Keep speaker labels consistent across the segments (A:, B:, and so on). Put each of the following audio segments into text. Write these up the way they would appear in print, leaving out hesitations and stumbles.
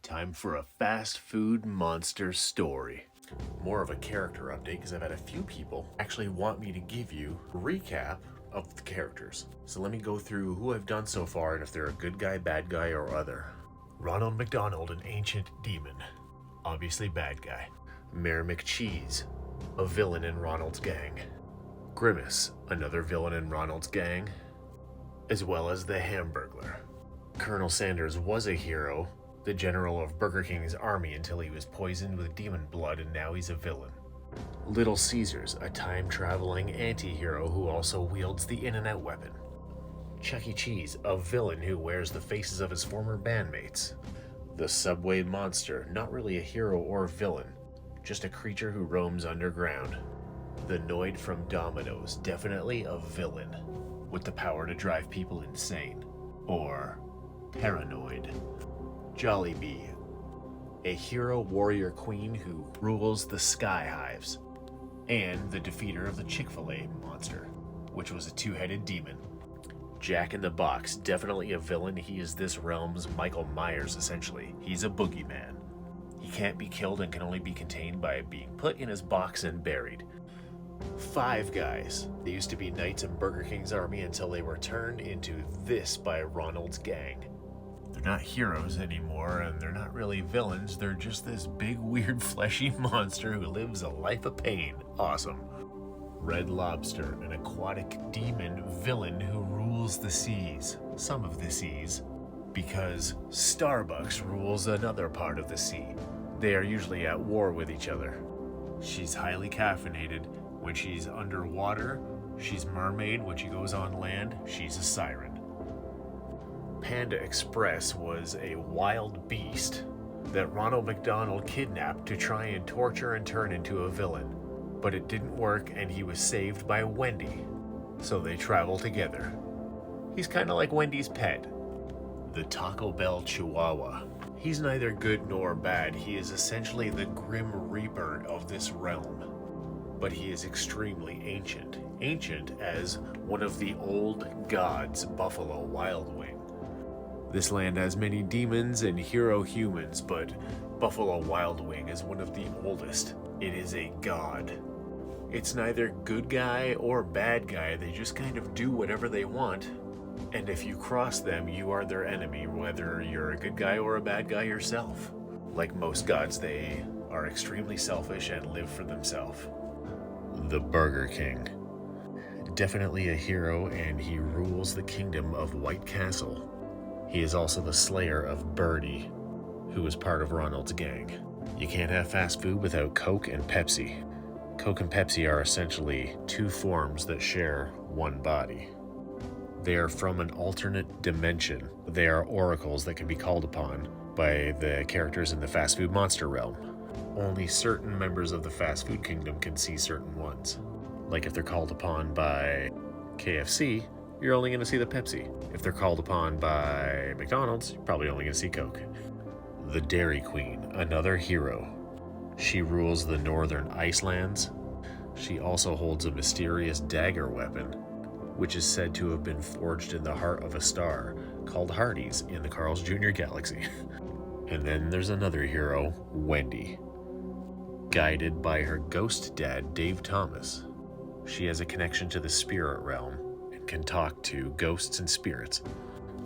A: Time for a fast food monster story. More of a character update because I've had a few people actually want me to give you a recap of the characters. So let me go through who I've done so far and if they're a good guy, bad guy, or other. Ronald McDonald, an ancient demon. Obviously bad guy. Mayor McCheese, a villain in Ronald's gang. Grimace, another villain in Ronald's gang. As well as the Hamburglar. Colonel Sanders was a hero, the general of Burger King's army until he was poisoned with demon blood and now he's a villain. Little Caesars, a time-traveling anti-hero who also wields the In-N-Out weapon. Chuck E. Cheese, a villain who wears the faces of his former bandmates. The Subway Monster, not really a hero or villain, just a creature who roams underground. The Noid from Domino's, definitely a villain, with the power to drive people insane, or paranoid. Jollibee, a hero warrior queen who rules the Sky Hives, and the defeater of the Chick-fil-A monster, which was a two-headed demon. Jack in the Box, definitely a villain. He is this realm's Michael Myers, essentially. He's a boogeyman. He can't be killed and can only be contained by being put in his box and buried. Five Guys. They used to be knights in Burger King's army until they were turned into this by Ronald's gang. They're not heroes anymore, and they're not really villains. They're just this big, weird, fleshy monster who lives a life of pain. Awesome. Red Lobster, an aquatic demon villain who rules the seas. Some of the seas. Because Starbucks rules another part of the sea. They are usually at war with each other. She's highly caffeinated. When she's underwater, she's mermaid. When she goes on land, she's a siren. Panda Express was a wild beast that Ronald McDonald kidnapped to try and torture and turn into a villain. But it didn't work and he was saved by Wendy. So they travel together. He's kind of like Wendy's pet. The Taco Bell Chihuahua. He's neither good nor bad. He is essentially the Grim Reaper of this realm. But he is extremely ancient. Ancient as one of the old gods, Buffalo Wild Wing. This land has many demons and hero humans, but Buffalo Wild Wing is one of the oldest. It is a god. It's neither good guy or bad guy, they just kind of do whatever they want. And if you cross them, you are their enemy, whether you're a good guy or a bad guy yourself. Like most gods, they are extremely selfish and live for themselves. The Burger King. Definitely a hero, and he rules the kingdom of White Castle. He is also the slayer of Birdie, who is part of Ronald's gang. You can't have fast food without Coke and Pepsi. Coke and Pepsi are essentially two forms that share one body. They are from an alternate dimension. They are oracles that can be called upon by the characters in the fast food monster realm. Only certain members of the fast food kingdom can see certain ones. Like if they're called upon by KFC, you're only going to see the Pepsi. If they're called upon by McDonald's, you're probably only going to see Coke. The Dairy Queen, another hero. She rules the northern Icelands. She also holds a mysterious dagger weapon, which is said to have been forged in the heart of a star called Hardee's in the Carl's Jr. galaxy. And then there's another hero, Wendy. Guided by her ghost dad, Dave Thomas. She has a connection to the spirit realm and can talk to ghosts and spirits.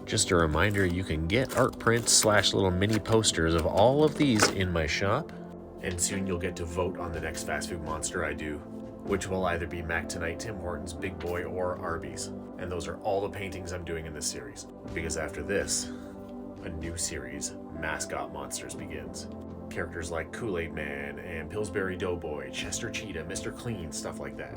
A: Just a reminder, you can get art prints / little mini posters of all of these in my shop. And soon you'll get to vote on the next fast food monster I do, which will either be Mac Tonight, Tim Hortons, Big Boy, or Arby's. And those are all the paintings I'm doing in this series. Because after this, a new series, Mascot Monsters, begins. Characters like Kool-Aid Man and Pillsbury Doughboy, Chester Cheetah, Mr. Clean, stuff like that.